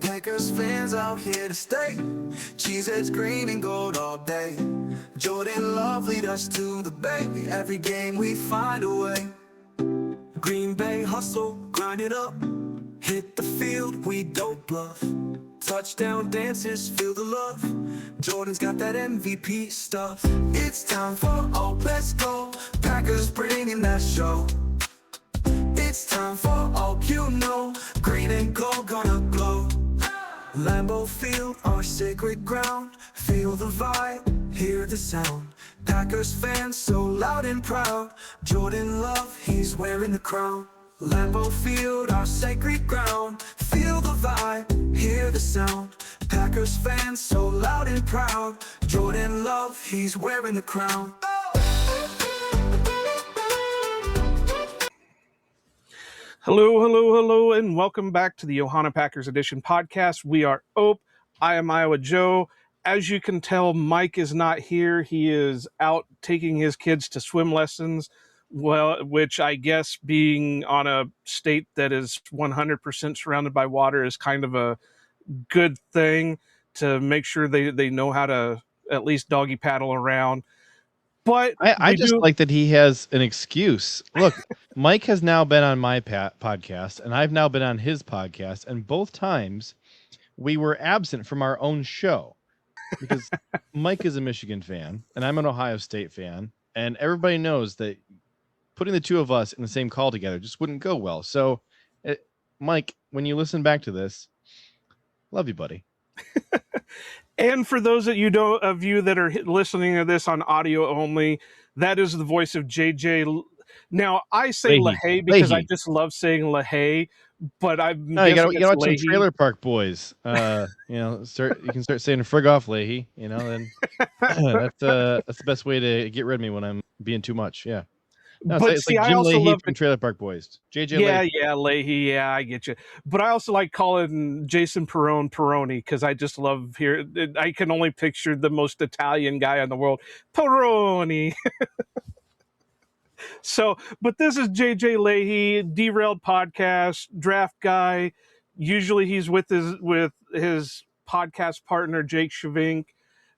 Packers fans out here to stay. Cheeseheads green and gold all day. Jordan Love lead us to the bay. Every game we find a way. Green Bay hustle, grind it up. Hit the field, we don't bluff. Touchdown dances, feel the love. Jordan's got that MVP stuff. It's time for OPEES, let's go. Packers bringing that show. It's time for all you know. Green and gold gonna glow. Lambeau Field, our sacred ground. Feel the vibe, hear the sound. Packers fans so loud and proud. Jordan Love, he's wearing the crown. Lambeau Field, our sacred ground. Feel the vibe, hear the sound. Packers fans so loud and proud. Jordan Love, he's wearing the crown. Hello, and welcome back to the Ohana Packers Edition podcast. We are Ope. I am Iowa Joe. As you can tell, Mike is not here. He is out taking his kids to swim lessons, which I guess being on a state that is 100% surrounded by water is kind of a good thing to make sure they know how to at least doggy paddle around. But I just like that he has an excuse. Look, Mike has now been on my podcast, and I've now been on his podcast, and both times we were absent from our own show because Mike is a Michigan fan, and I'm an Ohio State fan, and everybody knows that putting the two of us in the same call together just wouldn't go well. So, Mike, when you listen back to this, love you, buddy. And for those of you that are listening to this on audio only, that is the voice of JJ. Now, I say Lahey because I just love saying Lahey, but I'm you got to watch some Trailer Park Boys. You can start saying frig off Lahey. Then that's the best way to get rid of me when I'm being too much. Yeah. No, but it's see, like Jim I also Lahey love from Trailer Park Boys. JJ Lahey. Yeah, Lahey. Yeah, I get you. But I also like calling Jason Perrone because I just love I can only picture the most Italian guy in the world, Perrone. So, but this is JJ Lahey, Derailed Podcast, draft guy. Usually he's with his podcast partner Jake Shavink,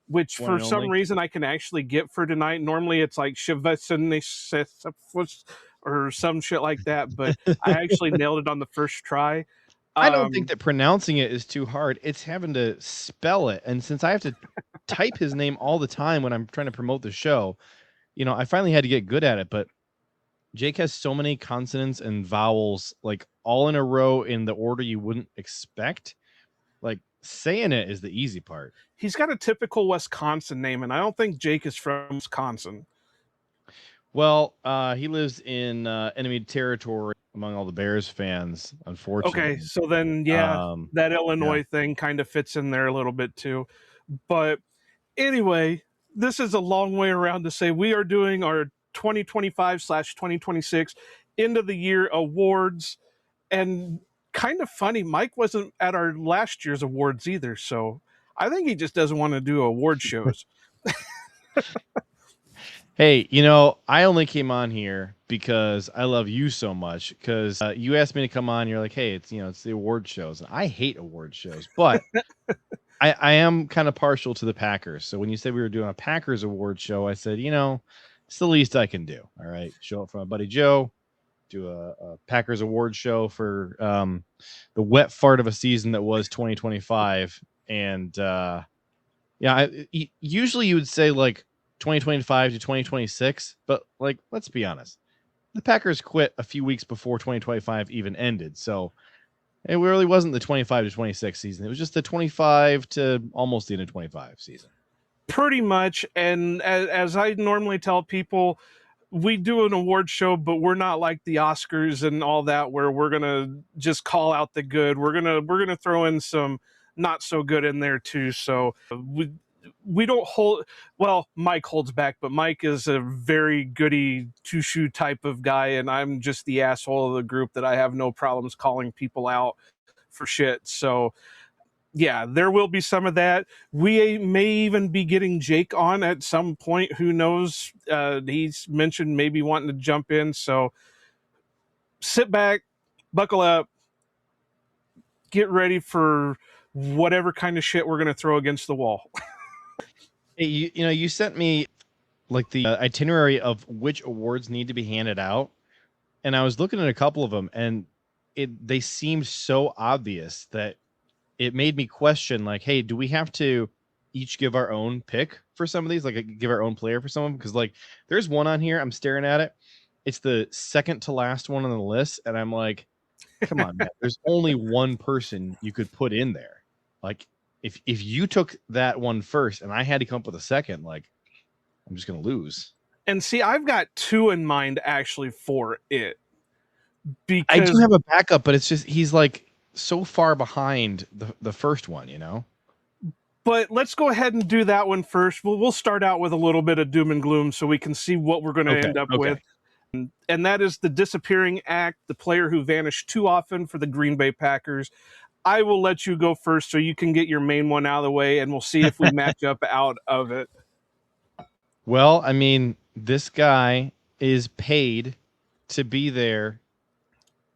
which for some reason I can actually get for tonight. Normally it's like Shavassan or some shit like that, but I actually nailed it on the first try. I don't think that pronouncing it is too hard. It's having to spell it. And since I have to type his name all the time when I'm trying to promote the show, I finally had to get good at it. But Jake has so many consonants and vowels, like all in a row in the order you wouldn't expect. Like saying it is the easy part. He's got a typical Wisconsin name, and I don't think Jake is from Wisconsin. Well, he lives in enemy territory among all the Bears fans, unfortunately. Okay, so then, that Illinois thing kind of fits in there a little bit too. But anyway, this is a long way around to say we are doing our 2025/2026 end of the year awards. And kind of funny, Mike wasn't at our last year's awards either, so I think he just doesn't want to do award shows. Hey, I only came on here because I love you so much. Because you asked me to come on, you're like, hey, it's the award shows, and I hate award shows, but I am kind of partial to the Packers. So when you said we were doing a Packers award show, I said, it's the least I can do. All right, show up for my buddy Joe. Do a Packers award show for the wet fart of a season that was 2025. And usually you would say like 2025 to 2026, but like, let's be honest, the Packers quit a few weeks before 2025 even ended. So it really wasn't the 25 to 26 season. It was just the 25 to almost the end of 25 season. Pretty much. And as I normally tell people, we do an award show, but we're not like the Oscars and all that, where we're going to just call out the good. We're going to throw in some not so good in there too. So we don't hold, well, Mike holds back, but Mike is a very goody two-shoe type of guy. And I'm just the asshole of the group that I have no problems calling people out for shit. So yeah, there will be some of that. We may even be getting Jake on at some point. Who knows? He's mentioned maybe wanting to jump in. So sit back, buckle up, get ready for whatever kind of shit we're going to throw against the wall. Hey, you sent me like the itinerary of which awards need to be handed out, and I was looking at a couple of them, and they seemed so obvious that it made me question, like, hey, do we have to each give our own pick for some of these, like give our own player for some of them? Because like there's one on here, I'm staring at it, it's the second to last one on the list, and I'm like, come on, man, there's only one person you could put in there. Like if you took that one first and I had to come up with a second, like I'm just gonna lose. And see, I've got two in mind actually for it. I Because do have a backup, but it's just he's like so far behind the first one, you know? but let's go ahead and do that one first. We'll start out with a little bit of doom and gloom so we can see what we're going to end up with. And that is the disappearing act, the player who vanished too often for the Green Bay Packers. I will let you go first so you can get your main one out of the way, and we'll see if we match up out of it. Well, I mean, this guy is paid to be there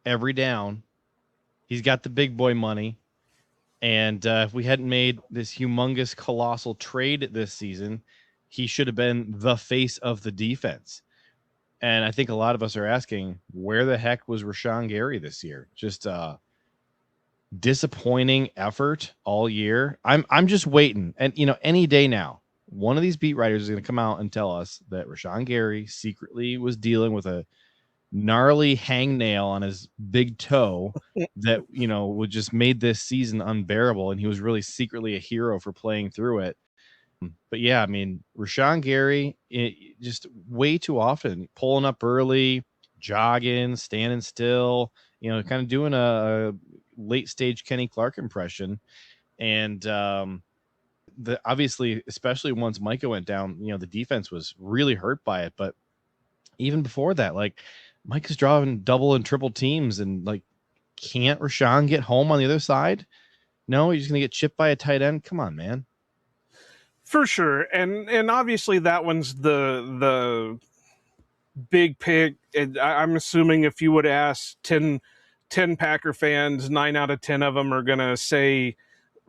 every down. He's got the big boy money. And if we hadn't made this humongous, colossal trade this season, he should have been the face of the defense. And I think a lot of us are asking, where the heck was Rashawn Gary this year? Just disappointing effort all year. I'm just waiting. And, any day now, one of these beat writers is going to come out and tell us that Rashawn Gary secretly was dealing with a gnarly hangnail on his big toe that, would just made this season unbearable. And he was really secretly a hero for playing through it. But yeah, I mean, Rashawn Gary, just way too often pulling up early, jogging, standing still, kind of doing a late stage Kenny Clark impression. And obviously, especially once Micah went down, the defense was really hurt by it. But even before that, like Micah's drawing double and triple teams, and like, can't Rashawn get home on the other side? No, he's just gonna get chipped by a tight end. Come on, man. For sure. And obviously that one's the big pick. And I'm assuming if you would ask 10 Packer fans, 9 out of 10 of them are going to say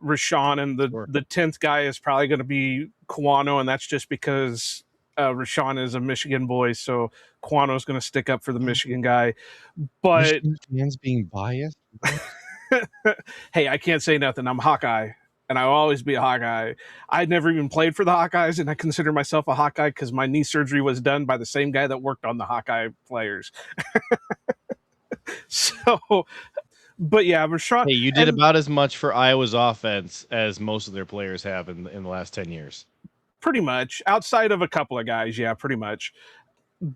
Rashawn, and the 10th guy is probably going to be Kwano, and that's just because Rashawn is a Michigan boy, so Kwano's going to stick up for the Michigan guy. But Michigan fans being biased? hey, I can't say nothing. I'm Hawkeye. And I'll always be a Hawkeye. I'd never even played for the Hawkeyes, and I consider myself a Hawkeye because my knee surgery was done by the same guy that worked on the Hawkeye players. So, but yeah, Rashawn. Hey, you did about as much for Iowa's offense as most of their players have in the last 10 years. Pretty much. Outside of a couple of guys, yeah, pretty much.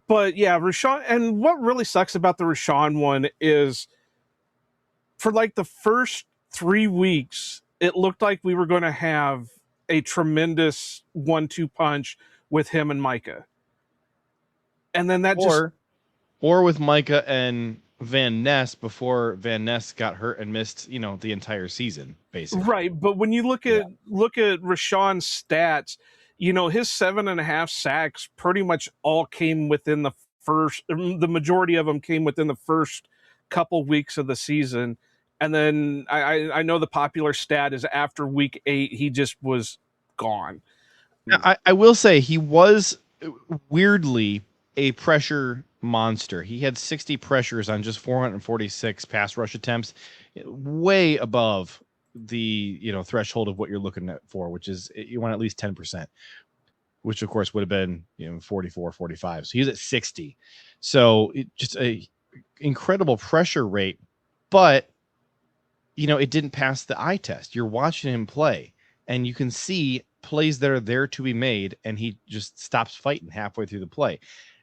But yeah, Rashawn. And what really sucks about the Rashawn one is for like the first 3 weeks, it looked like we were going to have a tremendous 1-2 punch with him and Micah. And then that or with Micah and Van Ness before Van Ness got hurt and missed, the entire season, basically. Right. But when you look at Rashawn's stats, his 7.5 sacks pretty much all came within the majority of them came within the first couple weeks of the season. And then I know the popular stat is after week 8, he just was gone. I will say he was weirdly a pressure monster. He had 60 pressures on just 446 pass rush attempts, way above the threshold of what you're looking at for, which is you want at least 10%, which of course would have been 44, 45. So he's at 60. So just a incredible pressure rate, but it didn't pass the eye test. You're watching him play, and you can see plays that are there to be made, and he just stops fighting halfway through the play.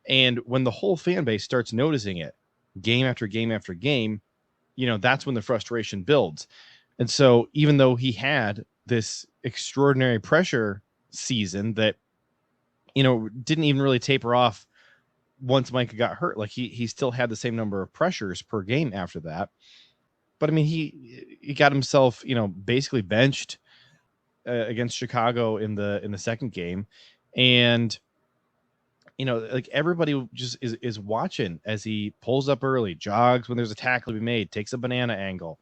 And when the whole fan base starts noticing it game after game after game, that's when the frustration builds. And so even though he had this extraordinary pressure season that, didn't even really taper off once Micah got hurt, like he still had the same number of pressures per game after that. But I mean, he got himself, basically benched against Chicago in the second game, and like everybody just is watching as he pulls up early, jogs when there's a tackle to be made, takes a banana angle,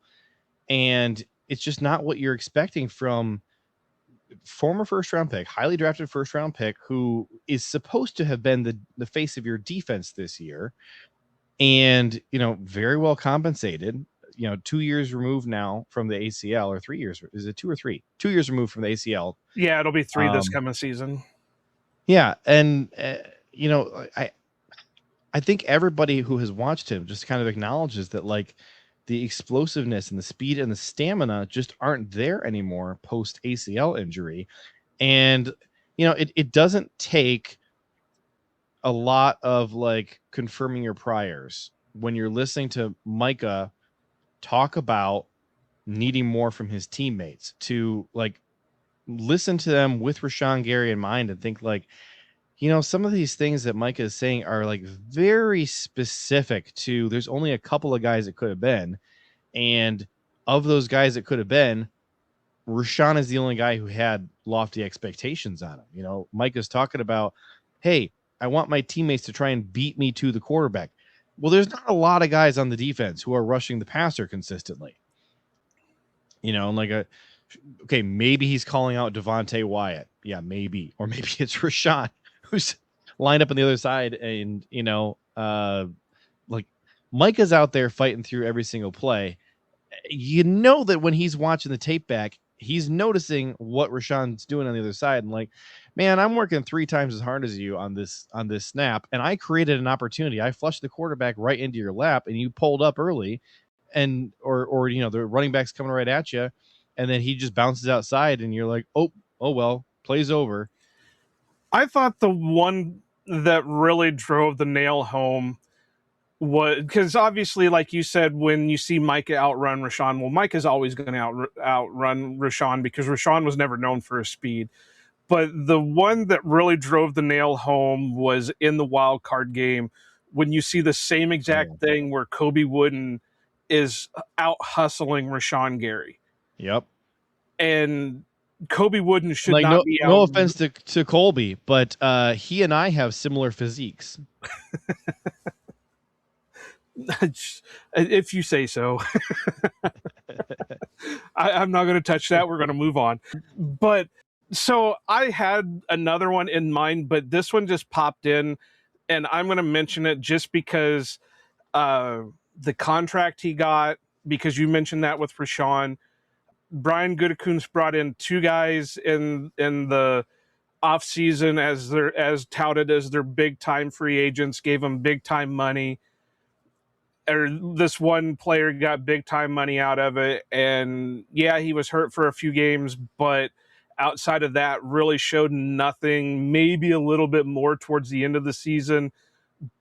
and it's just not what you're expecting from former first round pick, highly drafted first round pick, who is supposed to have been the face of your defense this year, and very well compensated. 2 years removed now from the ACL, or 3 years. Is it 2 or 3? 2 years removed from the ACL. Yeah, it'll be 3 this coming season. Yeah, and I think everybody who has watched him just kind of acknowledges that, like, the explosiveness and the speed and the stamina just aren't there anymore post ACL injury. And, it doesn't take a lot of like confirming your priors when you're listening to Micah talk about needing more from his teammates, to like listen to them with Rashawn Gary in mind and think like, some of these things that Micah is saying are like very specific to, there's only a couple of guys it could have been. And of those guys it could have been, Rashawn is the only guy who had lofty expectations on him. Micah's talking about, hey, I want my teammates to try and beat me to the quarterback. Well, there's not a lot of guys on the defense who are rushing the passer consistently. Okay, maybe he's calling out Devontae Wyatt. Yeah, maybe. Or maybe it's Rashawn who's lined up on the other side, and like Micah's out there fighting through every single play. That when he's watching the tape back, he's noticing what Rashawn's doing on the other side, and like, man, I'm working 3 times as hard as you on this snap, and I created an opportunity. I flushed the quarterback right into your lap, and you pulled up early, and or the running back's coming right at you, and then he just bounces outside, and you're like, oh well, play's over. I thought the one that really drove the nail home was, because obviously, like you said, when you see Micah outrun Rashawn, well, Micah's always going to outrun Rashawn because Rashawn was never known for his speed. But the one that really drove the nail home was in the wild card game, when you see the same exact thing where Kobe Wooden is out hustling Rashawn Gary. Yep. And Kobe Wooden should not be out. No offense to Colby, but he and I have similar physiques. If you say so. I'm not going to touch that. We're going to move on. But so I had another one in mind, but this one just popped in, and I'm going to mention it just because the contract he got, because you mentioned that with Rashawn. Brian Gutekunst brought in 2 guys in the offseason as touted as their big time free agents, gave them big time money. Or this one player got big time money out of it, and yeah, he was hurt for a few games, but outside of that, really showed nothing. Maybe a little bit more towards the end of the season,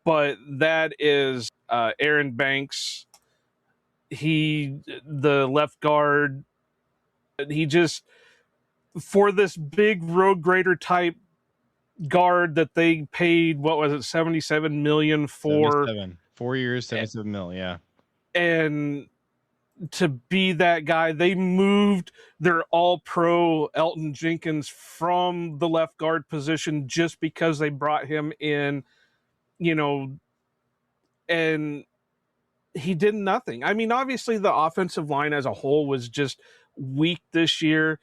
but that is Aaron Banks. The left guard. He just, for this big road grader type guard that they paid, what was it, $77 million for 4 years, $77 million, yeah. And to be that guy, they moved their all-pro Elton Jenkins from the left guard position just because they brought him in, and he did nothing. I mean, obviously the offensive line as a whole was just weak this year.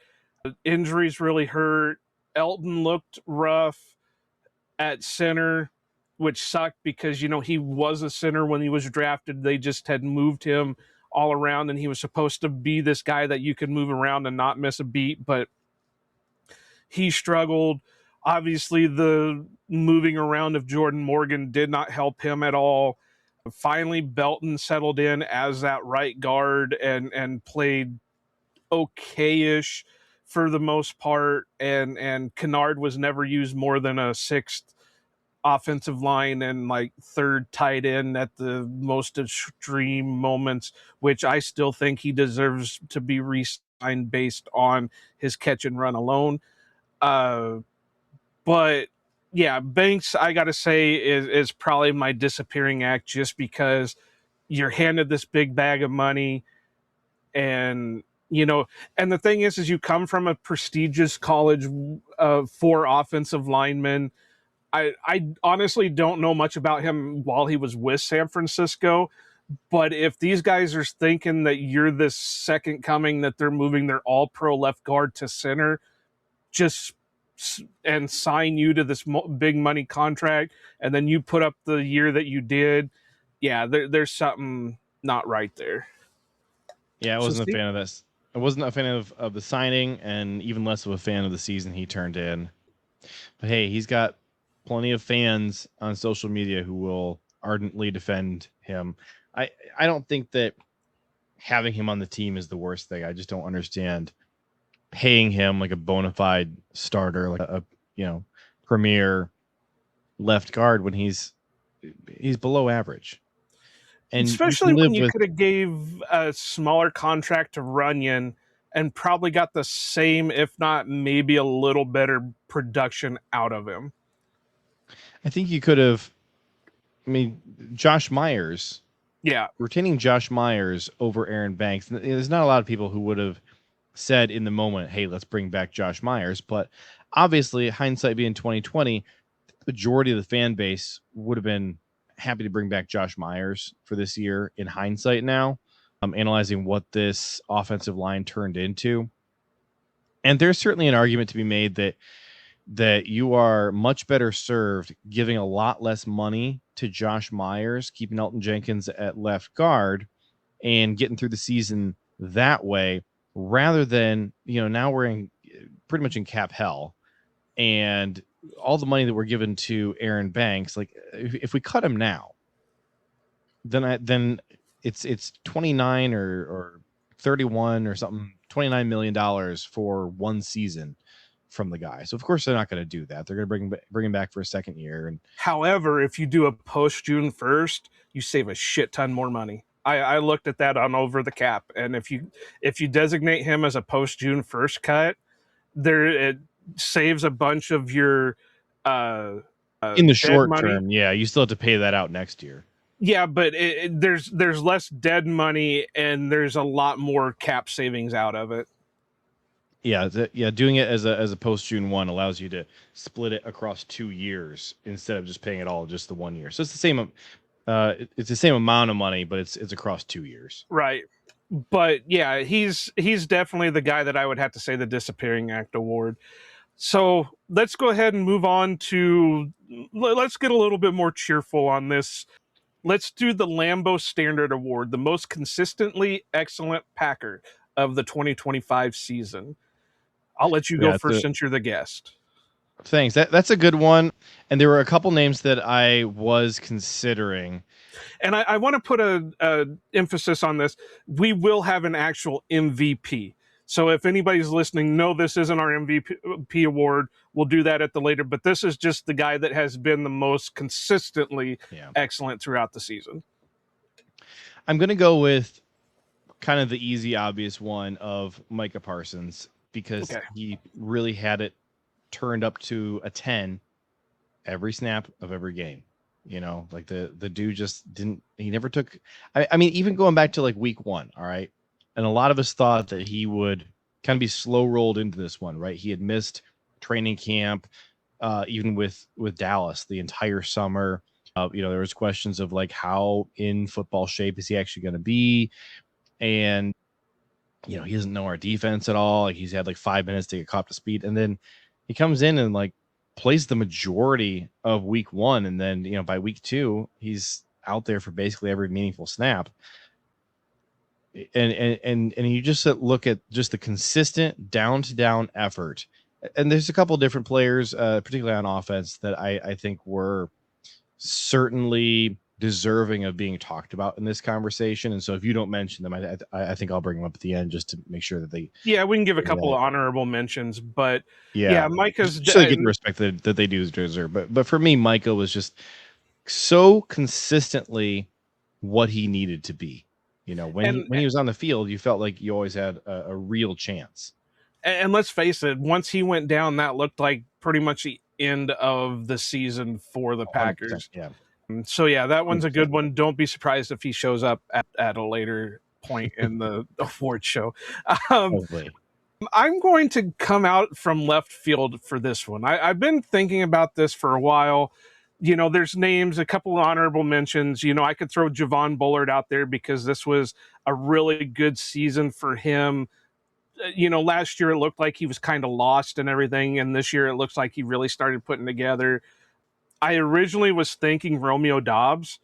Injuries really hurt. Elton looked rough at center, which sucked because, he was a center when he was drafted. They just had moved him all around, and he was supposed to be this guy that you could move around and not miss a beat, but he struggled. Obviously, the moving around of Jordan Morgan did not help him at all. Finally, Belton settled in as that right guard and played okay-ish for the most part, and Kennard was never used more than a 6th offensive line and like 3rd tight end at the most extreme moments, which I still think he deserves to be re-signed based on his catch and run alone. But yeah, Banks, I gotta say, is probably my disappearing act, just because you're handed this big bag of money, and and the thing is you come from a prestigious college for offensive linemen. I honestly don't know much about him while he was with San Francisco, But if these guys are thinking that you're this second coming, that they're moving their all-pro left guard to center, just and sign you to this big money contract, and then you put up the year that you did, yeah, there's something not right there. Yeah, I So wasn't a fan of this. I wasn't a fan of the signing, and even less of a fan of the season he turned in. But hey, he's got plenty of fans on social media who will ardently defend him. I don't think that having him on the team is the worst thing. I just don't understand paying him like a bona fide starter, like a premier left guard when he's below average. And especially when you could have gave a smaller contract to Runyon and probably got the same, if not maybe a little better production out of him. I think you could have. I mean, Josh Myers. Yeah, retaining Josh Myers over Aaron Banks. There's not a lot of people who would have said in the moment, "Hey, let's bring back Josh Myers." But obviously, hindsight being 2020, the majority of the fan base would have been happy to bring back Josh Myers for this year. In hindsight, now, analyzing what this offensive line turned into, and there's certainly an argument to be made that you are much better served giving a lot less money to Josh Myers, keeping Elton Jenkins at left guard, and getting through the season that way, rather than, now we're pretty much in cap hell, and all the money that we're given to Aaron Banks, like if we cut him now, then it's 29 or 31 or something, $29 million for one season from the guy. So of course they're not going to do that. They're going to bring him back for a second year. And however, if you do a post June 1st, you save a shit ton more money. I looked at that on Over the Cap, and if you designate him as a post June 1st cut, it saves a bunch of your in the short term. Yeah, you still have to pay that out next year. Yeah, but there's less dead money, and there's a lot more cap savings out of it. Yeah, doing it as a post June 1 allows you to split it across 2 years instead of just paying it all just the 1 year. So it's the same. It's the same amount of money, but it's across 2 years. Right. But yeah, he's definitely the guy that I would have to say the Disappearing Act award. So let's go ahead and move on to, let's get a little bit more cheerful on this. Let's do the Lambeau Standard Award, the most consistently excellent Packer of the 2025 season. I'll let you go first since you're the guest. Thanks. That's a good one. And there were a couple names that I was considering. And I want to put a emphasis on this. We will have an actual MVP. So if anybody's listening, no, this isn't our MVP award. We'll do that at the later. But this is just the guy that has been the most consistently excellent throughout the season. I'm going to go with kind of the easy, obvious one of Micah Parsons, because he really had it turned up to a 10 every snap of every game. Like the dude just he never took, I mean, even going back to like week 1. All right. And a lot of us thought that he would kind of be slow rolled into this one, right? He had missed training camp, even with Dallas the entire summer. There was questions of like, how in football shape is he actually going to be? And, he doesn't know our defense at all. Like, he's had like 5 minutes to get caught up to speed. And then he comes in and like plays the majority of week 1. And then, by week 2, he's out there for basically every meaningful snap. And you just look at just the consistent down to down effort. And there's a couple different players, particularly on offense, that I think were certainly deserving of being talked about in this conversation. And so if you don't mention them, I think I'll bring them up at the end just to make sure that they. Yeah, we can give a couple of honorable mentions, but Micah's so you get the respect that they do deserve. But for me, Micah was just so consistently what he needed to be. When he was on the field, you felt like you always had a real chance. And let's face it, once he went down, that looked like pretty much the end of the season for the Packers. Yeah. So that one's a good one. Don't be surprised if he shows up at a later point in the award show. I'm going to come out from left field for this one. I've been thinking about this for a while. there's names, a couple of honorable mentions. I could throw Javon Bullard out there because this was a really good season for him. Last year it looked like he was kind of lost and everything, and this year it looks like he really started putting together. I originally was thinking Romeo Dobbs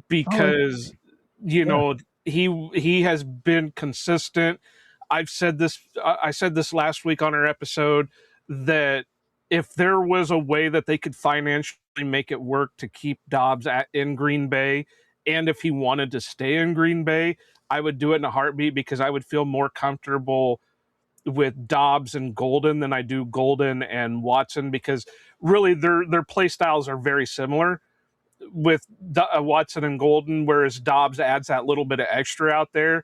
because, he has been consistent. I said this last week on our episode that if there was a way that they could financially make it work to keep Dobbs in Green Bay, and if he wanted to stay in Green Bay, I would do it in a heartbeat because I would feel more comfortable with Dobbs and Golden than I do Golden and Watson, because really their play styles are very similar with Watson and Golden, whereas Dobbs adds that little bit of extra out there.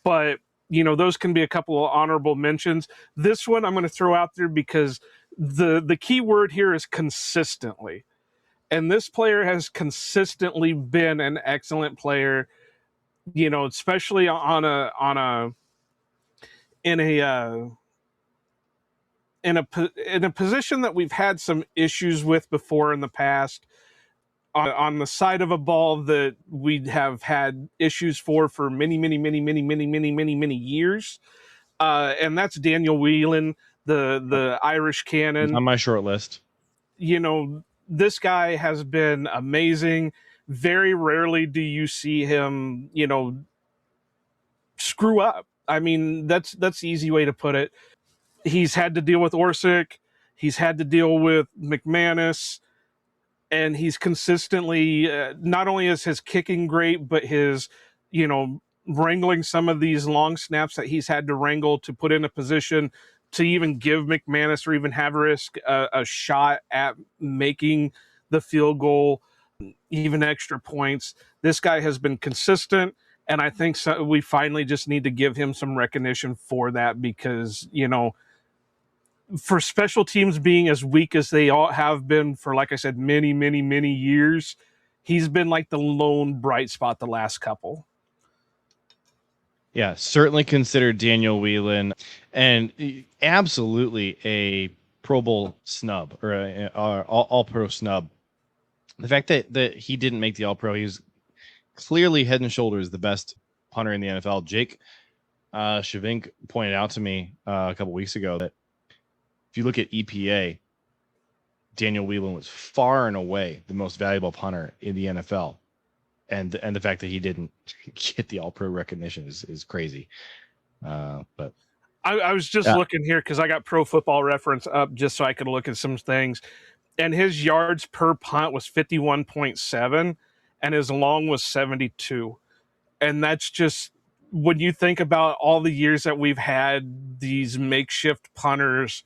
But those can be a couple of honorable mentions. This one I'm going to throw out there because the key word here is consistently. And this player has consistently been an excellent player, especially in a position that we've had some issues with before in the past, on the side of a ball that we have had issues for many, many, many, many, many, many, many, many years. And that's Daniel Whelan, the Irish cannon. He's on my short list. This guy has been amazing. Very rarely do you see him, screw up. I mean, that's the easy way to put it. He's had to deal with Orsic. He's had to deal with McManus. And he's consistently, not only is his kicking great, but his, wrangling some of these long snaps that he's had to wrangle to put in a position to even give McManus or even Haverisk a shot at making the field goal, even extra points. This guy has been consistent, and I think we finally just need to give him some recognition for that because, for special teams being as weak as they all have been for, like I said, many, many, many years, he's been like the lone bright spot the last couple. Yeah, certainly considered Daniel Whelan, and absolutely a Pro Bowl snub or All-Pro snub. The fact that he didn't make the All-Pro, he was clearly head and shoulders the best punter in the NFL. Jake Shavink pointed out to me a couple weeks ago that if you look at EPA, Daniel Whelan was far and away the most valuable punter in the NFL. And the fact that he didn't get the All-Pro recognition is crazy. But I was just looking here because I got Pro Football Reference up just so I could look at some things. And his yards per punt was 51.7, and his long was 72. And that's just, when you think about all the years that we've had these makeshift punters,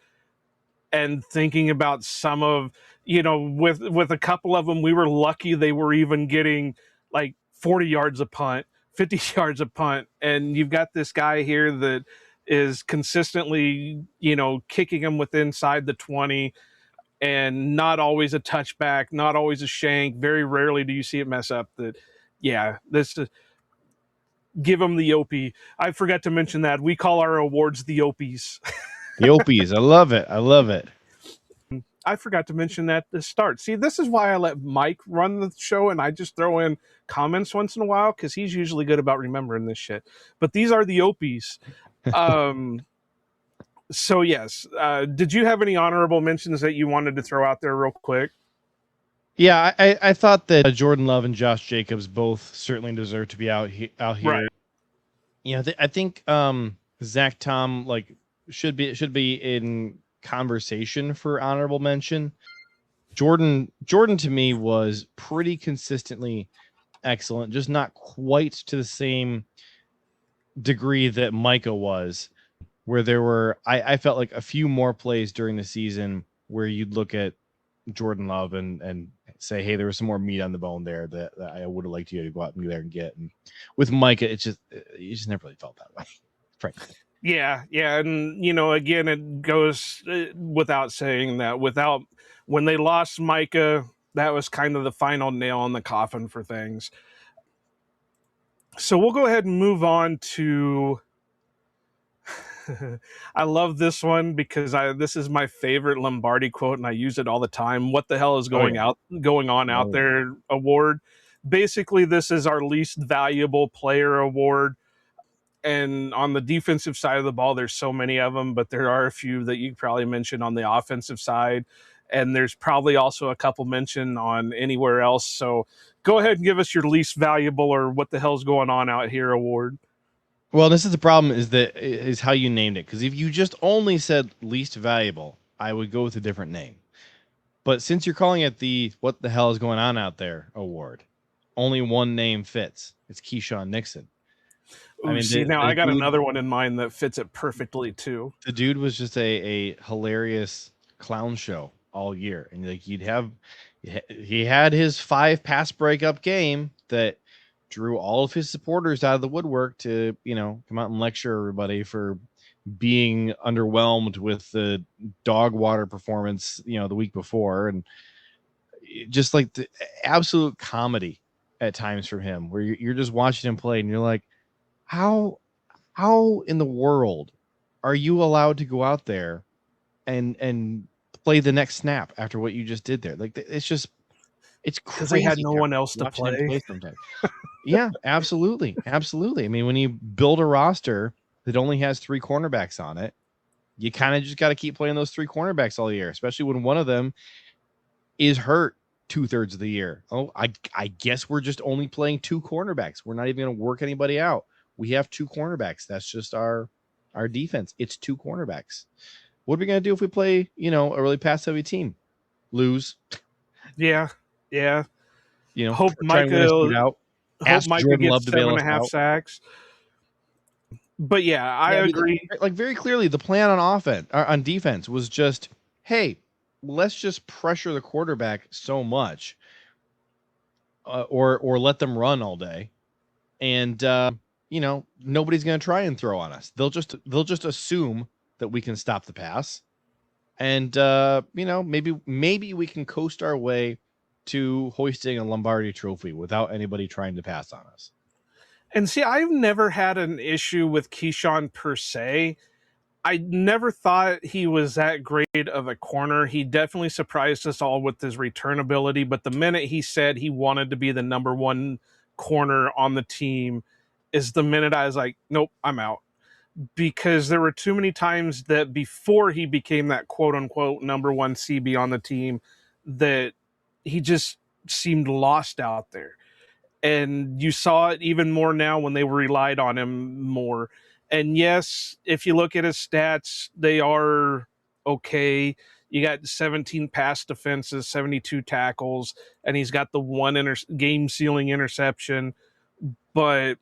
and thinking about some of, with a couple of them, we were lucky they were even getting like 40 yards a punt, 50 yards a punt. And you've got this guy here that is consistently, kicking them inside the 20, and not always a touchback, not always a shank. Very rarely do you see it mess up. Give him the OP. I forgot to mention that we call our awards the OPEES. The OPEES, I love it. I love it. I forgot to mention that at the start. See, this is why I let Mike run the show, and I just throw in comments once in a while because he's usually good about remembering this shit. But these are the OPEES. So, yes. Did you have any honorable mentions that you wanted to throw out there real quick? Yeah, I thought that Jordan Love and Josh Jacobs both certainly deserve to be out here. Right. I think Zach Tom should be in conversation for honorable mention. Jordan to me was pretty consistently excellent, just not quite to the same degree that Micah was, where there were I felt like a few more plays during the season where you'd look at Jordan Love and say, hey, there was some more meat on the bone there that I would have liked you to go out and be there and get. And with Micah, you just never really felt that way, frankly. Yeah, and again, it goes without saying that when they lost Micah, that was kind of the final nail in the coffin for things. So we'll go ahead and move on to I love this one because this is my favorite Lombardi quote, and I use it all the time. What the hell is Oh, yeah. going on out there award? Basically, this is our least valuable player award. And on the defensive side of the ball, there's so many of them, but there are a few that you probably mentioned on the offensive side. And there's probably also a couple mentioned on anywhere else. So go ahead and give us your least valuable or what the hell's going on out here award. Well, this is the problem is how you named it. Because if you just only said least valuable, I would go with a different name. But since you're calling it the what the hell is going on out there award, only one name fits. It's Keyshawn Nixon. Ooh, I got another one in mind that fits it perfectly too. The dude was just a hilarious clown show all year, and like he had his 5 pass breakup game that drew all of his supporters out of the woodwork to come out and lecture everybody for being underwhelmed with the dog water performance the week before, and just like the absolute comedy at times from him where you're just watching him play and you're like, how in the world are you allowed to go out there and play the next snap after what you just did there? Like, it's crazy because they had no one else to play. Yeah, absolutely. I mean, when you build a roster that only has 3 cornerbacks on it, you kind of just got to keep playing those 3 cornerbacks all year, especially when one of them is hurt 2/3 of the year. Oh, I guess we're just only playing 2 cornerbacks. We're not even going to work anybody out. We have 2 cornerbacks. That's just our defense. It's 2 cornerbacks. What are we going to do if we play, a really pass-heavy team? Lose. Yeah. Hope Micah gets 7.5 sacks. But yeah, I agree. Like, very clearly, the plan on defense was just, hey, let's just pressure the quarterback so much, or let them run all day, and nobody's going to try and throw on us. They'll just assume that we can stop the pass, and maybe we can coast our way to hoisting a Lombardi trophy without anybody trying to pass on us. And see, I've never had an issue with Keyshawn per se. I never thought he was that great of a corner. He definitely surprised us all with his return ability, but the minute he said he wanted to be the number 1 corner on the team is the minute I was like, nope, I'm out. Because there were too many times that before he became that quote-unquote number 1 CB on the team that he just seemed lost out there. And you saw it even more now when they relied on him more. And yes, if you look at his stats, they are okay. You got 17 pass defenses, 72 tackles, and he's got the 1 game-sealing interception. But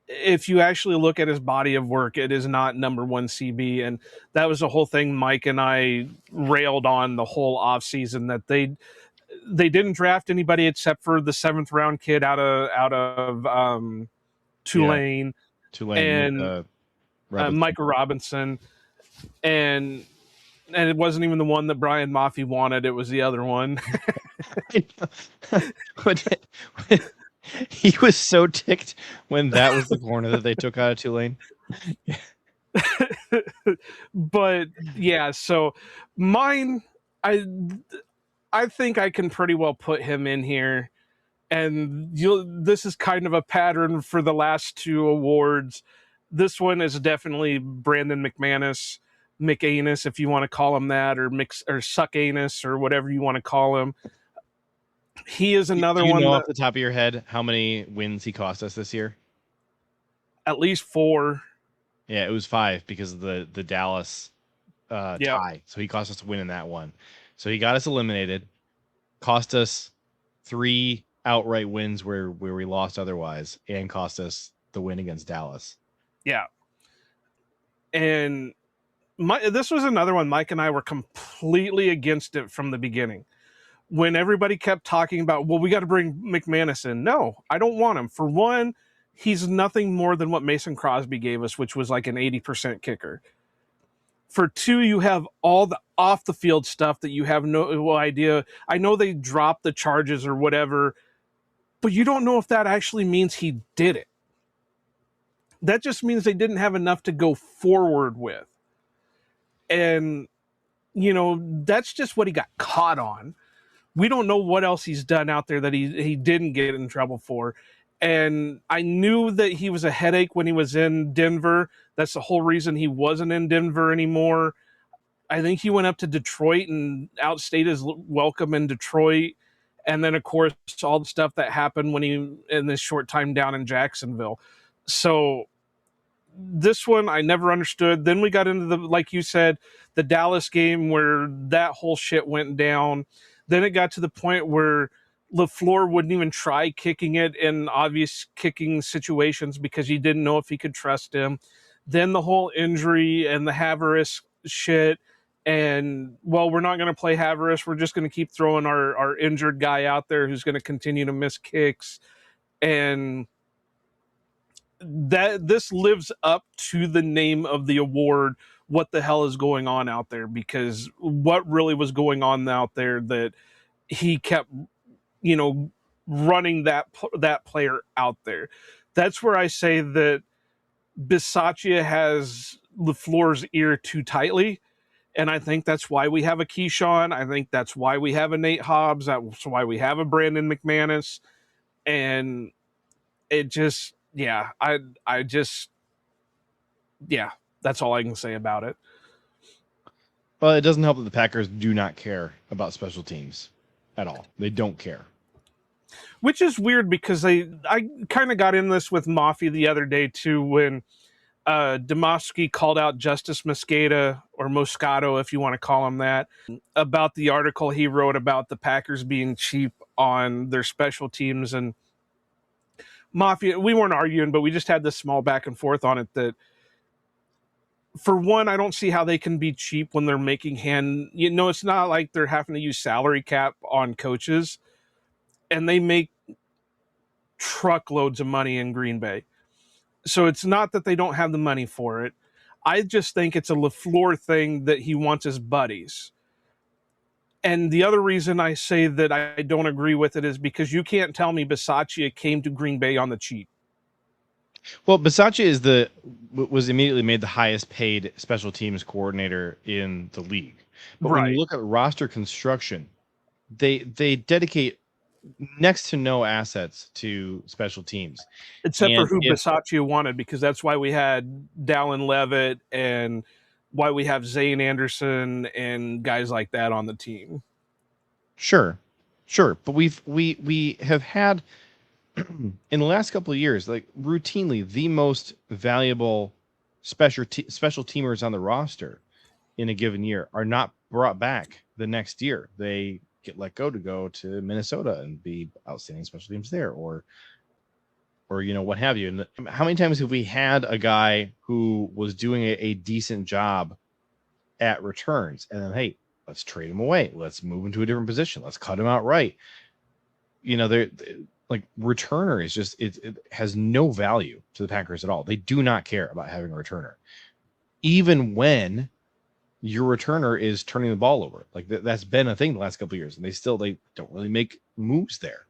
if you actually look at his body of work, it is not number 1 CB. And that was the whole thing Mike and I railed on the whole offseason, that they didn't draft anybody except for the 7th round kid out of Tulane. Yeah. And Micah Robinson, and it wasn't even the one that Brian Maffey wanted. It was the other one. He was so ticked when that was the corner that they took out of Tulane. But yeah, so mine, I think I can pretty well put him in here. And this is kind of a pattern for the last 2 awards. This one is definitely Brandon McManus, McAnus, if you want to call him that, or Suckanus, or whatever you want to call him. He is another one. Know off the top of your head how many wins he cost us this year? At least 4. Yeah, it was 5 because of the Dallas tie. So he cost us a win in that one. So he got us eliminated, cost us 3 outright wins where we lost otherwise, and cost us the win against Dallas. Yeah. And this was another one. Mike and I were completely against it from the beginning. When everybody kept talking about, well, we got to bring McManus in. No, I don't want him. For one, he's nothing more than what Mason Crosby gave us, which was like an 80% kicker. For 2, you have all the off the field stuff that you have no idea. I know they dropped the charges or whatever, but you don't know if that actually means he did it. that just means they didn't have enough to go forward with. And, that's just what he got caught on. We don't know what else he's done out there that he didn't get in trouble for. And I knew that he was a headache when he was in Denver. That's the whole reason he wasn't in Denver anymore. I think he went up to Detroit and outstayed his welcome in Detroit. And then, of course, all the stuff that happened when he in this short time down in Jacksonville. So this one I never understood. Then we got into like you said, the Dallas game where that whole shit went down. Then it got to the point where LaFleur wouldn't even try kicking it in obvious kicking situations because he didn't know if he could trust him. Then the whole injury and the Havris shit. And, well, we're not going to play Havris. We're just going to keep throwing our injured guy out there who's going to continue to miss kicks. And that this lives up to the name of the award. What the hell is going on out there? Because what really was going on out there that he kept, running that player out there. That's where I say that Bisaccia has LaFleur's ear too tightly. And I think that's why we have a Keyshawn. I think that's why we have a Nate Hobbs. That's why we have a Brandon McManus. And it just, that's all I can say about it. Well, it doesn't help that the Packers do not care about special teams at all. They don't care. Which is weird because I kind of got in this with Mafi the other day too when Demoski called out Justice Mosqueda, or Moscato if you want to call him that, about the article he wrote about the Packers being cheap on their special teams. And Mafia, we weren't arguing, but we just had this small back and forth on it that, for one, I don't see how they can be cheap when they're making it's not like they're having to use salary cap on coaches, and they make truckloads of money in Green Bay. So it's not that they don't have the money for it. I just think it's a LaFleur thing that he wants his buddies. And the other reason I say that I don't agree with it is because you can't tell me Bisaccia came to Green Bay on the cheap. Well, Bisaccia was immediately made the highest paid special teams coordinator in the league. But when you look at roster construction, they dedicate next to no assets to special teams. Except for who Bisaccia wanted, because that's why we had Dallin Levitt and why we have Zane Anderson and guys like that on the team. Sure. But we have had in the last couple of years, like routinely the most valuable special teamers on the roster in a given year are not brought back the next year. They get let go to Minnesota and be outstanding special teams there, or what have you. And how many times have we had a guy who was doing a decent job at returns, and then, hey, let's trade him away, let's move him to a different position, let's cut him outright. They're like, returner is just it has no value to the Packers at all. They do not care about having a returner, even when your returner is turning the ball over. Like that's been a thing the last couple of years, and they don't really make moves there.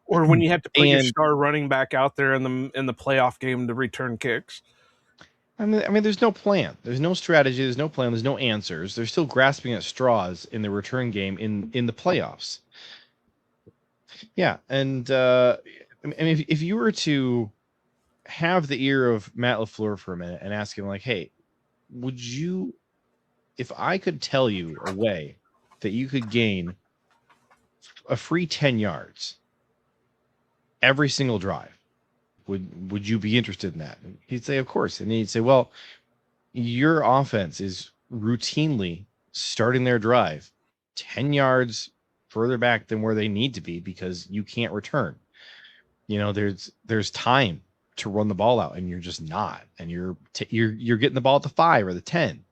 Or when you have to put your star running back out there in the playoff game to return kicks. I mean, there's no plan, there's no strategy, there's no plan, there's no answers. They're still grasping at straws in the return game in the playoffs. Yeah, and I mean, if you were to have the ear of Matt LaFleur for a minute and ask him, like, hey, would you, if I could tell you a way that you could gain a free 10 yards every single drive, would you be interested in that? And he'd say, of course. And he'd say, well, your offense is routinely starting their drive 10 yards further back than where they need to be because you can't return. There's time to run the ball out, and you're just not. And you're getting the ball at the 5 or the 10.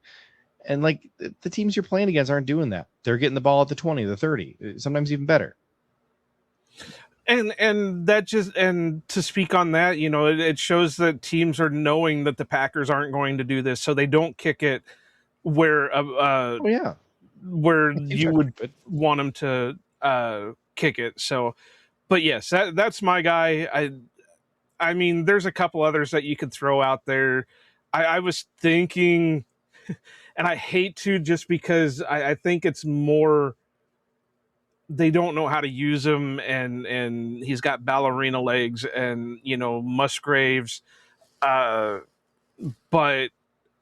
And like the teams you're playing against aren't doing that. They're getting the ball at the 20, the 30, sometimes even better. And that just, and to speak on that, it shows that teams are knowing that the Packers aren't going to do this, so they don't kick it where where you would want them to kick it. So, but yes, that's my guy. I mean, there's a couple others that you could throw out there. I was thinking, and I hate to, just because I think it's more they don't know how to use him, and he's got ballerina legs, and Musgraves, uh, but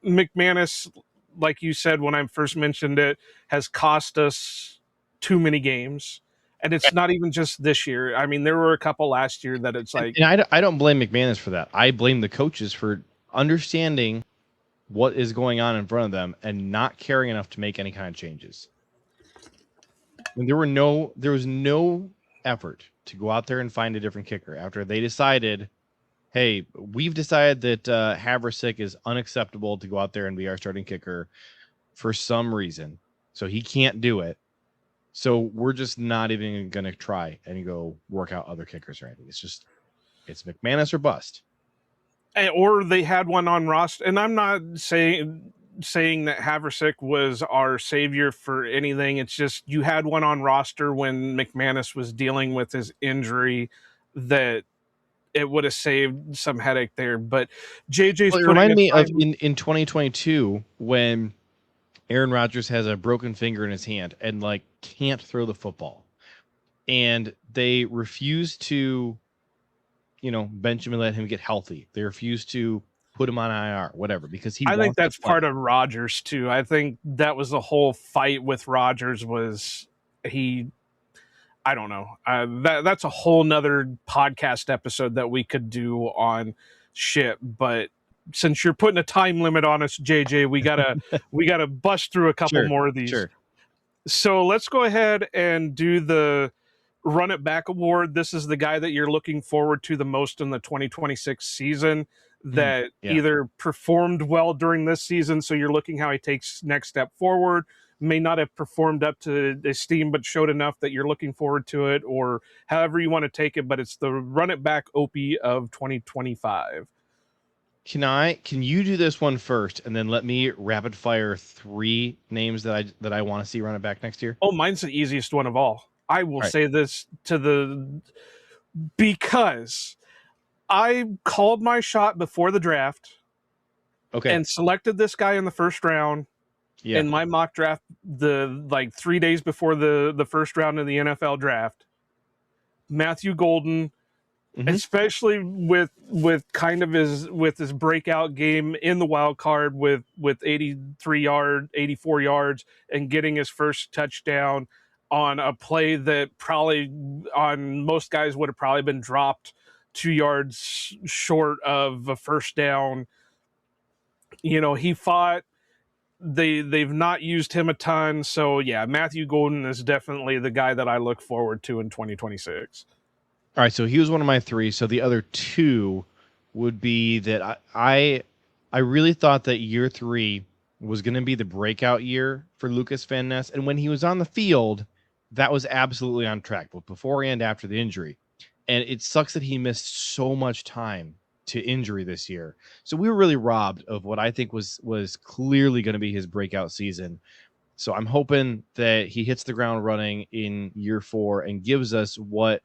McManus, like you said when I first mentioned it, has cost us too many games. And it's not even just this year. I mean, there were a couple last year that it's like... And I don't blame McManus for that. I blame the coaches for understanding what is going on in front of them and not caring enough to make any kind of changes. And there was no effort to go out there and find a different kicker after they decided, hey, we've decided that Haversick is unacceptable to go out there and be our starting kicker for some reason. So he can't do it. So we're just not even going to try and go work out other kickers or anything. It's McManus or bust. Or they had one on roster. And I'm not saying that Haversick was our savior for anything. It's just you had one on roster when McManus was dealing with his injury that it would have saved some headache there. But JJ's it reminded me of in 2022 when Aaron Rodgers has a broken finger in his hand and can't throw the football, and they refuse to, bench him and let him get healthy. They refuse to put him on IR, whatever, because I think that's part of Rodgers too. I think that was the whole fight with Rodgers was I don't know. That's a whole nother podcast episode that we could do on shit. But since you're putting a time limit on us, JJ, we gotta bust through a couple more of these. Sure. So let's go ahead and do the Run It Back Award. This is the guy that you're looking forward to the most in the 2026 season that either performed well during this season, so you're looking how he takes next step forward, may not have performed up to esteem, but showed enough that you're looking forward to it, or however you want to take it, but it's the Run It Back Opie of 2025. Can you do this one first, and then let me rapid fire 3 names that I want to see run it back next year? Oh, mine's the easiest one of all. I will say this because I called my shot before the draft. Okay. And selected this guy in the first round in my mock draft, 3 days before the first round of the NFL draft. Matthew Golden, especially with kind of his breakout game in the wild card with 84 yards and getting his first touchdown on a play that probably on most guys would have probably been dropped 2 yards short of a first down. He fought. They've not used him a ton. So yeah, Matthew Golden is definitely the guy that I look forward to in 2026. All right, so he was one of my 3. So the other 2 would be that I really thought that year 3 was going to be the breakout year for Lucas Van Ness, and when he was on the field, that was absolutely on track, both before and after the injury. And it sucks that he missed so much time to injury this year. So we were really robbed of what I think was clearly going to be his breakout season. So I'm hoping that he hits the ground running in year 4 and gives us what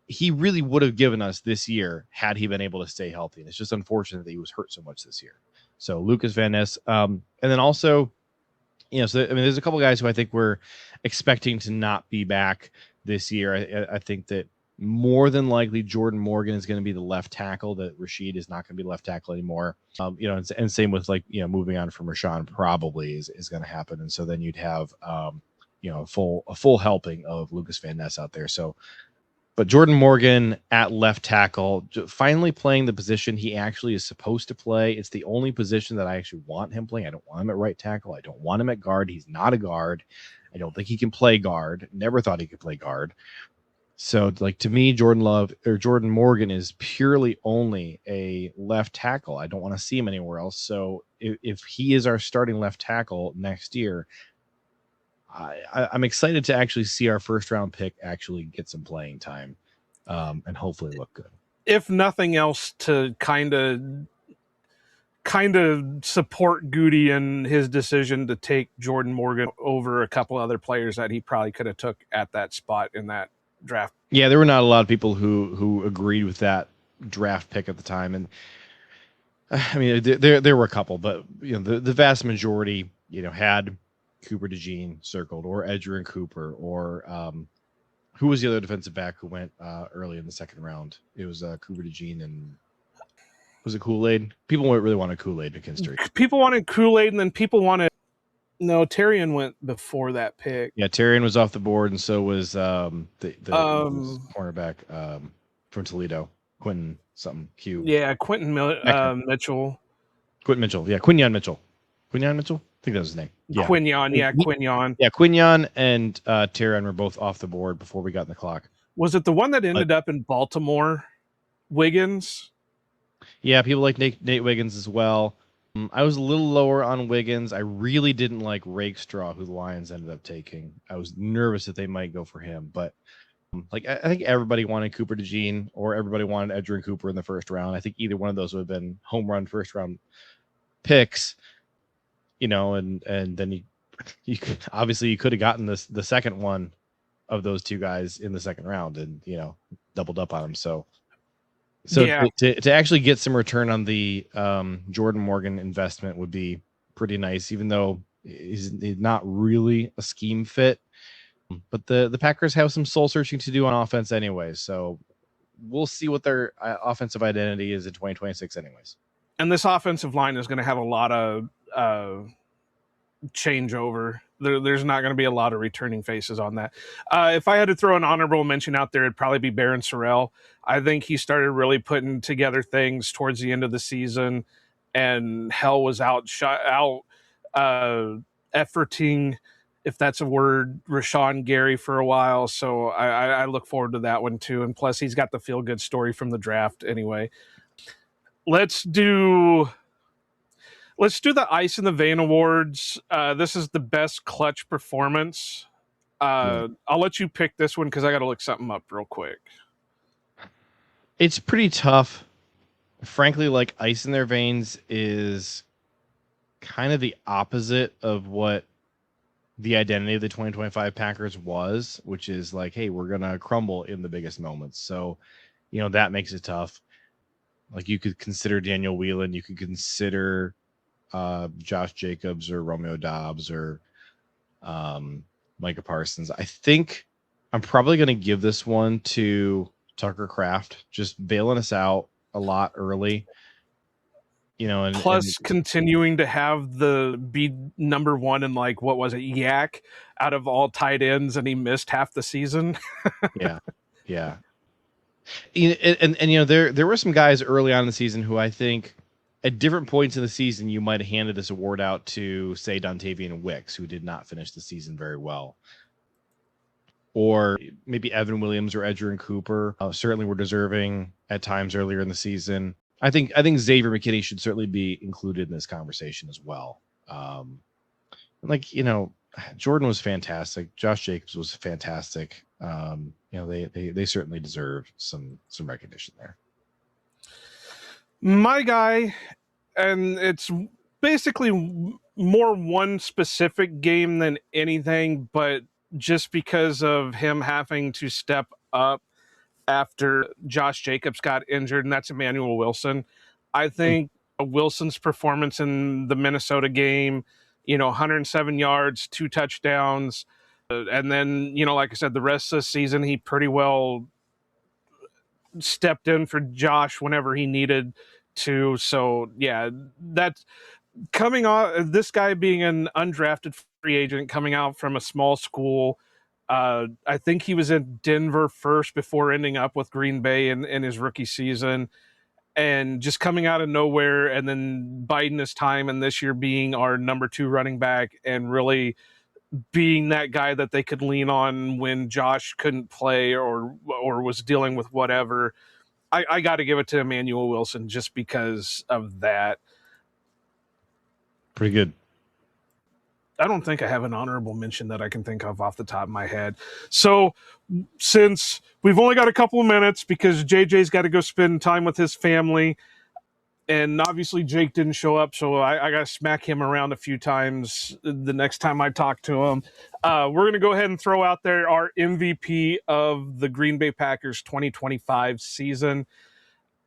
he really would have given us this year had he been able to stay healthy. And it's just unfortunate that he was hurt so much this year. So Lucas Van Ness, and then also, there's a couple guys who I think we're expecting to not be back this year. I think that more than likely Jordan Morgan is going to be the left tackle, that Rashid is not going to be left tackle anymore. And same with moving on from Rashawn probably is going to happen. And so then you'd have, a full helping of Lucas Van Ness out there. So, but Jordan Morgan at left tackle, finally playing the position he actually is supposed to play. It's the only position that I actually want him playing. I don't want him at right tackle. I don't want him at guard. He's not a guard. I don't think he can play guard. Never thought he could play guard. So, to me, Jordan Morgan is purely only a left tackle. I don't want to see him anywhere else. So, if he is our starting left tackle next year, I'm excited to actually see our first round pick actually get some playing time, and hopefully look good. If nothing else, to kind of support Goody in his decision to take Jordan Morgan over a couple other players that he probably could have took at that spot in that draft. Yeah, there were not a lot of people who agreed with that draft pick at the time. And I mean, there were a couple, but the vast majority, had Cooper DeJean circled, or Edgerrin Cooper, or who was the other defensive back who went early in the second round? It was Cooper DeJean, and was it Kool-Aid? People really wanted Kool-Aid McKinstry. People wanted Kool-Aid, and then people wanted. No, Terrian went before that pick. Yeah, Terrian was off the board, and so was the cornerback from Toledo, Quentin something Q. Yeah, Mitchell. Quentin Mitchell. Yeah, Quinyon Mitchell. Quinyon Mitchell? I think that was his name. Yeah. Quinyon. Yeah, Quinyon. Yeah, Quinyon and Terrian were both off the board before we got in the clock. Was it the one that ended up in Baltimore? Wiggins? Yeah, people like Nate Wiggins as well. I was a little lower on Wiggins. I really didn't like Rakestraw, who the Lions ended up taking. I was nervous that they might go for him, but I think everybody wanted Cooper DeJean, or everybody wanted Edgerrin Cooper in the first round. I think either one of those would have been home run first round picks, and then you could, obviously you could have gotten the second one of those two guys in the second round, and doubled up on them. So yeah. to actually get some return on the Jordan Morgan investment would be pretty nice, even though he's not really a scheme fit. But the Packers have some soul searching to do on offense anyways, so we'll see what their offensive identity is in 2026 anyways. And this offensive line is going to have a lot of changeover. There's not going to be a lot of returning faces on that. If I had to throw an honorable mention out there, it'd probably be Baron Sorrell. I think he started really putting together things towards the end of the season, and hell was out efforting, if that's a word, Rashawn Gary for a while. So I look forward to that one too. And plus, he's got the feel-good story from the draft anyway. Let's do the Ice in the Vein Awards. This is the best clutch performance. I'll let you pick this one because I got to look something up real quick. It's pretty tough. Frankly, like Ice in Their Veins is kind of the opposite of what the identity of the 2025 Packers was, which is like, hey, we're going to crumble in the biggest moments. So, that makes it tough. Like, you could consider Daniel Whelan. You could consider Josh Jacobs or Romeo Dobbs or Micah Parsons. I think I'm probably going to give this one to Tucker Kraft, just bailing us out a lot early. And plus continuing to have be number one in Yak out of all tight ends, and he missed half the season. Yeah. And there were some guys early on in the season who I think at different points in the season you might have handed this award out to, say, Dontavian Wicks, who did not finish the season very well, or maybe Evan Williams or Edgerrin Cooper. Certainly were deserving at times earlier in the season. I think Xavier McKinney should certainly be included in this conversation as well. Jordan was fantastic. Josh Jacobs was fantastic. They certainly deserve some recognition there. My guy, and it's basically more one specific game than anything, but just because of him having to step up after Josh Jacobs got injured, and that's Emmanuel Wilson. I think Wilson's performance in the Minnesota game, 107 yards, 2 touchdowns, and then, like I said, the rest of the season, he pretty well stepped in for Josh whenever he needed to. So, yeah, that's coming off this guy being an undrafted free agent coming out from a small school. I think he was in Denver first before ending up with Green Bay in his rookie season, and just coming out of nowhere and then biding his time, and this year being our number 2 running back and really being that guy that they could lean on when Josh couldn't play or was dealing with whatever. I got to give it to Emmanuel Wilson just because of that. Pretty good. I don't think I have an honorable mention that I can think of off the top of my head. So since we've only got a couple of minutes because JJ's got to go spend time with his family, and obviously Jake didn't show up, so I got to smack him around a few times the next time I talk to him. We're going to go ahead and throw out there our MVP of the Green Bay Packers 2025 season.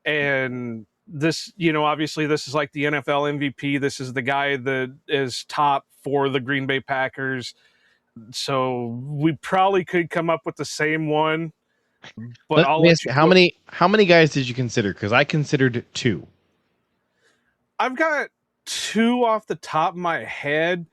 And this, obviously this is like the NFL MVP. This is the guy that is top for the Green Bay Packers. So we probably could come up with the same one, but Let I'll me let ask you you, go. how many guys did you consider? Because I considered 2. I've got 2 off the top of my head.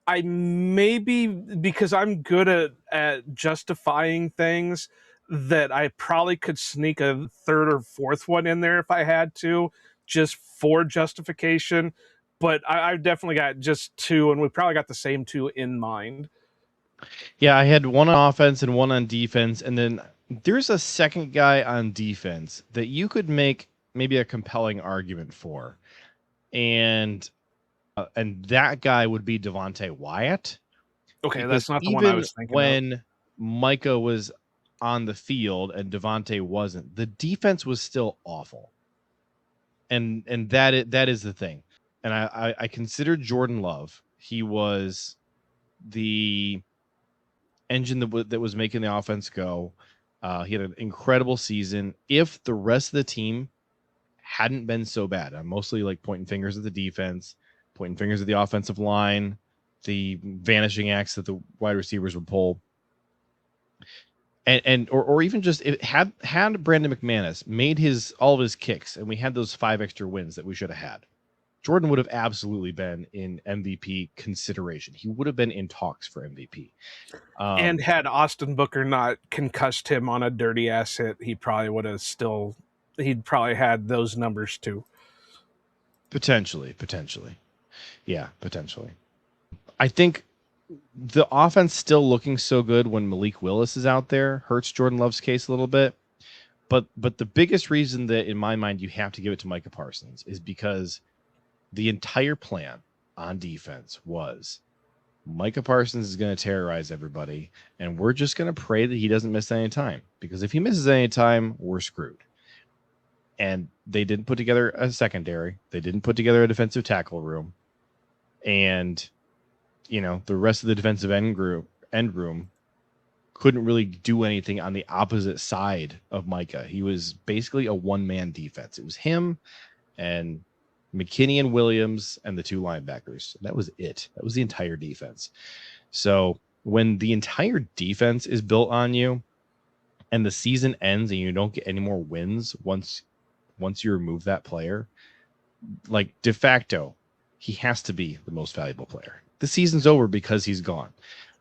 I maybe, because I'm good at justifying things, that I probably could sneak a 3rd or 4th one in there if I had to, just for justification. But I've definitely got just 2, and we probably got the same 2 in mind. Yeah, I had one on offense and one on defense, and then there's a second guy on defense that you could make maybe a compelling argument for, and that guy would be Devontae Wyatt. Okay, Because that's not the one I even was thinking of. when Micah was on the field and Devontae wasn't, the defense was still awful, and that is the thing. And I considered Jordan Love. He was the engine that was making the offense go. He had an incredible season. If the rest of the team hadn't been so bad, I'm mostly like pointing fingers at the defense, pointing fingers at the offensive line, the vanishing acts that the wide receivers would pull, or even just it had Brandon McManus made all of his kicks, and we had those 5 extra wins that we should have had, Jordan would have absolutely been in MVP consideration. He would have been in talks for MVP. And had Austin Booker not concussed him on a dirty ass hit, he'd probably had those numbers too. Potentially. Yeah, potentially. I think the offense still looking so good when Malik Willis is out there hurts Jordan Love's case a little bit. But the biggest reason that, in my mind, you have to give it to Micah Parsons is because the entire plan on defense was Micah Parsons is going to terrorize everybody, and we're just going to pray that he doesn't miss any time, because if he misses any time, we're screwed. And they didn't put together a secondary. They didn't put together a defensive tackle room. And, the rest of the defensive end room couldn't really do anything on the opposite side of Micah. He was basically a one-man defense. It was him and McKinney and Williams and the 2 linebackers. That was it. That was the entire defense. So when the entire defense is built on you and the season ends and you don't get any more wins once you remove that player, like de facto, he has to be the most valuable player. The season's over because he's gone.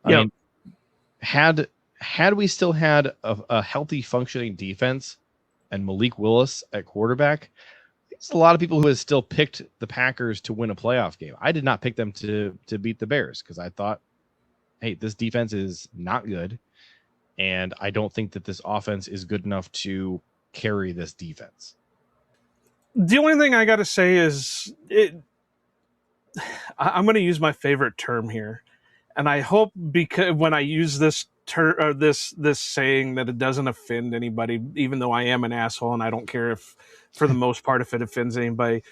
I mean, had we still had a healthy functioning defense and Malik Willis at quarterback, there's a lot of people who have still picked the Packers to win a playoff game. I did not pick them to beat the Bears because I thought, hey, this defense is not good, and I don't think that this offense is good enough to carry this defense. The only thing I got to say is I'm going to use my favorite term here, and I hope, because when I use this term or this saying, that it doesn't offend anybody, even though I am an asshole and I don't care if, for the most part, if it offends anybody.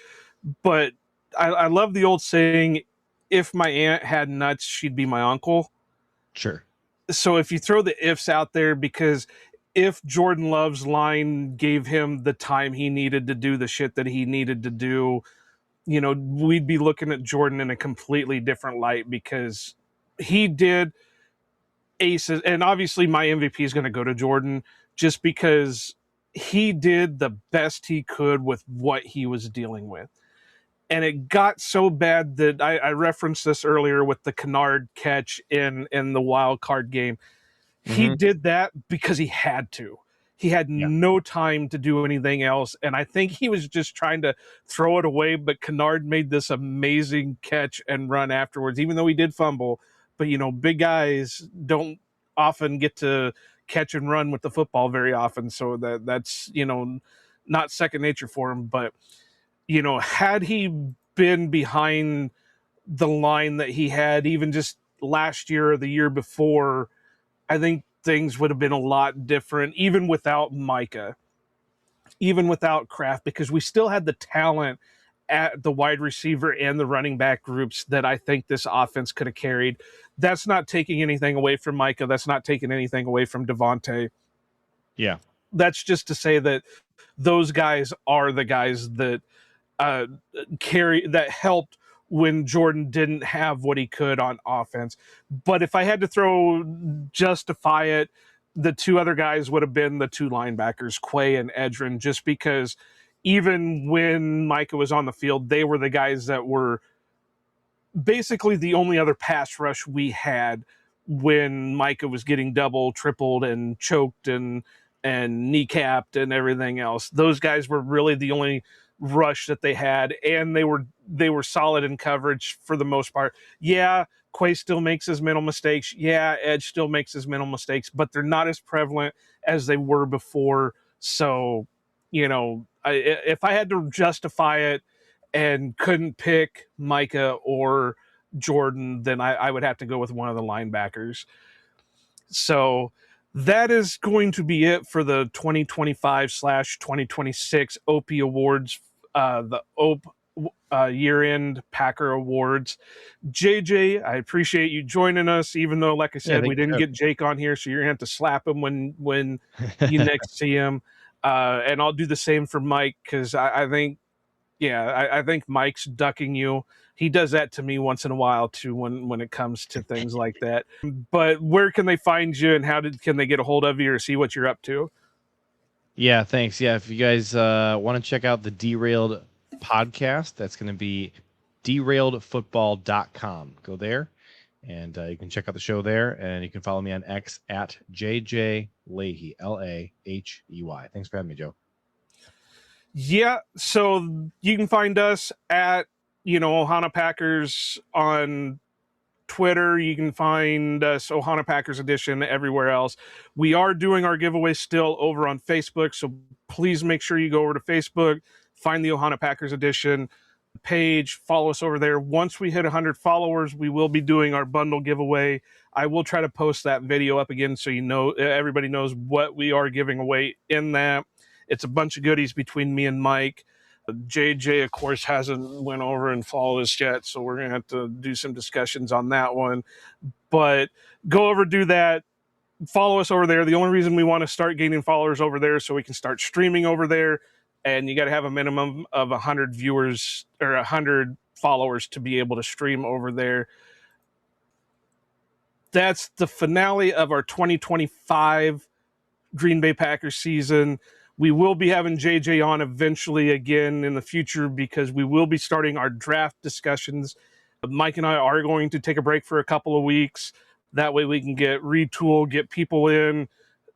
But I love the old saying, if my aunt had nuts, she'd be my uncle. Sure. So if you throw the ifs out there, because if Jordan Love's line gave him the time he needed to do the shit that he needed to do, we'd be looking at Jordan in a completely different light, because he did aces. And obviously my MVP is going to go to Jordan, just because he did the best he could with what he was dealing with. And it got so bad that I referenced this earlier with the Kennard catch in the wild card game. He did that because he had to. He had no time to do anything else. And I think he was just trying to throw it away, but Kennard made this amazing catch and run afterwards, even though he did fumble. But, big guys don't often get to catch and run with the football very often. So that's, not second nature for him. But, had he been behind the line that he had, even just last year or the year before, I think things would have been a lot different, even without Micah, even without Kraft, because we still had the talent at the wide receiver and the running back groups that I think this offense could have carried. That's not taking anything away from Micah. That's not taking anything away from Devontae. Yeah. That's just to say that Those guys are the guys that that helped when Jordan didn't have what he could on offense. But if I had to justify it, the two other guys would have been the two linebackers, Quay and Edrin, just because even when Micah was on the field, they were the guys that were basically the only other pass rush we had when Micah was getting double, tripled, and choked and kneecapped and everything else. Those guys were really the only rush that they had, and they were solid in coverage for the most part. Yeah, Quay still makes his mental mistakes. Yeah, Edge still makes his mental mistakes, but they're not as prevalent as they were before. So, if I had to justify it and couldn't pick Micah or Jordan, then I would have to go with one of the linebackers. So that is going to be it for the 2025/2026 OPE Awards, the OPE year-end Packer Awards. JJ, I appreciate you joining us, even though, like I said, we didn't get Jake on here, so you're going to have to slap him when you next see him. And I'll do the same for Mike, because I think Mike's ducking you. He does that to me once in a while too when it comes to things like that. But where can they find you, and can they get a hold of you or see what you're up to? Yeah, thanks. Yeah, if you guys want to check out the Derailed Podcast, that's going to be derailedfootball.com. Go there, and you can check out the show there, and you can follow me on X at JJ Lahey, Lahey. Thanks for having me, Joe. Yeah, so you can find us at Ohana Packers on Twitter. You can find us Ohana Packers Edition everywhere else. We are doing our giveaway still over on Facebook, so please make sure you go over to Facebook, find the Ohana Packers Edition page, follow us over there. Once we hit 100 followers, we will be doing our bundle giveaway. I will try to post that video up again so everybody knows what we are giving away in that. It's a bunch of goodies between me and Mike. JJ, of course, hasn't went over and followed us yet, so we're going to have to do some discussions on that one. But go over, do that. Follow us over there. The only reason we want to start gaining followers over there is so we can start streaming over there, and you got to have a minimum of 100 viewers or 100 followers to be able to stream over there. That's the finale of our 2025 Green Bay Packers season. We will be having JJ on eventually again in the future, because we will be starting our draft discussions. Mike and I are going to take a break for a couple of weeks. That way we can retool, get people in,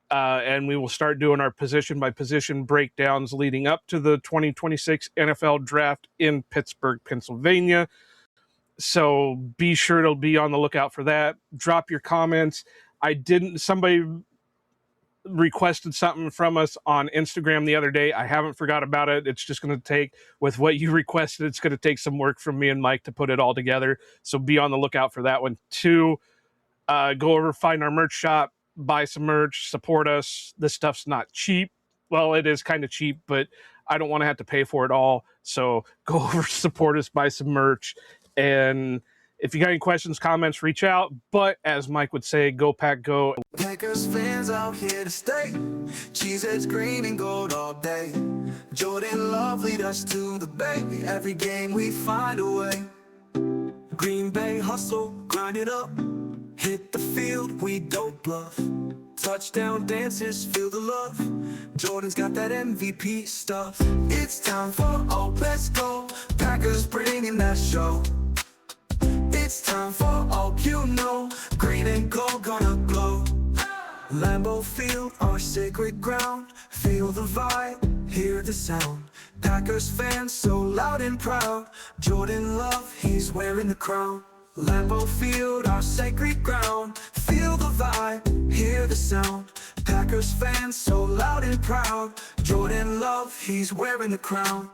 and we will start doing our position-by-position breakdowns leading up to the 2026 NFL Draft in Pittsburgh, Pennsylvania. So be sure to be on the lookout for that. Drop your comments. Somebody requested something from us on Instagram the other day. I haven't forgot about it. It's just going to take, with what you requested, it's going to take some work from me and Mike to put it all together. So be on the lookout for that one too. Go over, find our merch shop, buy some merch, support us. This stuff's not cheap. Well, it is kind of cheap, but I don't want to have to pay for it all. So go over, support us, buy some merch. And if you got any questions, comments, reach out. But as Mike would say, go Pack, go. Packers fans out here to stay. Cheeseheads green and gold all day. Jordan Love lead us to the bay. Every game we find a way. Green Bay hustle, grind it up. Hit the field, we don't bluff. Touchdown dances, feel the love. Jordan's got that MVP stuff. It's time for let's go. Packers bringing that show. It's time for all green and gold gonna glow. Lambeau Field, our sacred ground. Feel the vibe, hear the sound. Packers fans so loud and proud. Jordan Love, he's wearing the crown. Lambeau Field, our sacred ground. Feel the vibe, hear the sound. Packers fans so loud and proud. Jordan Love, he's wearing the crown.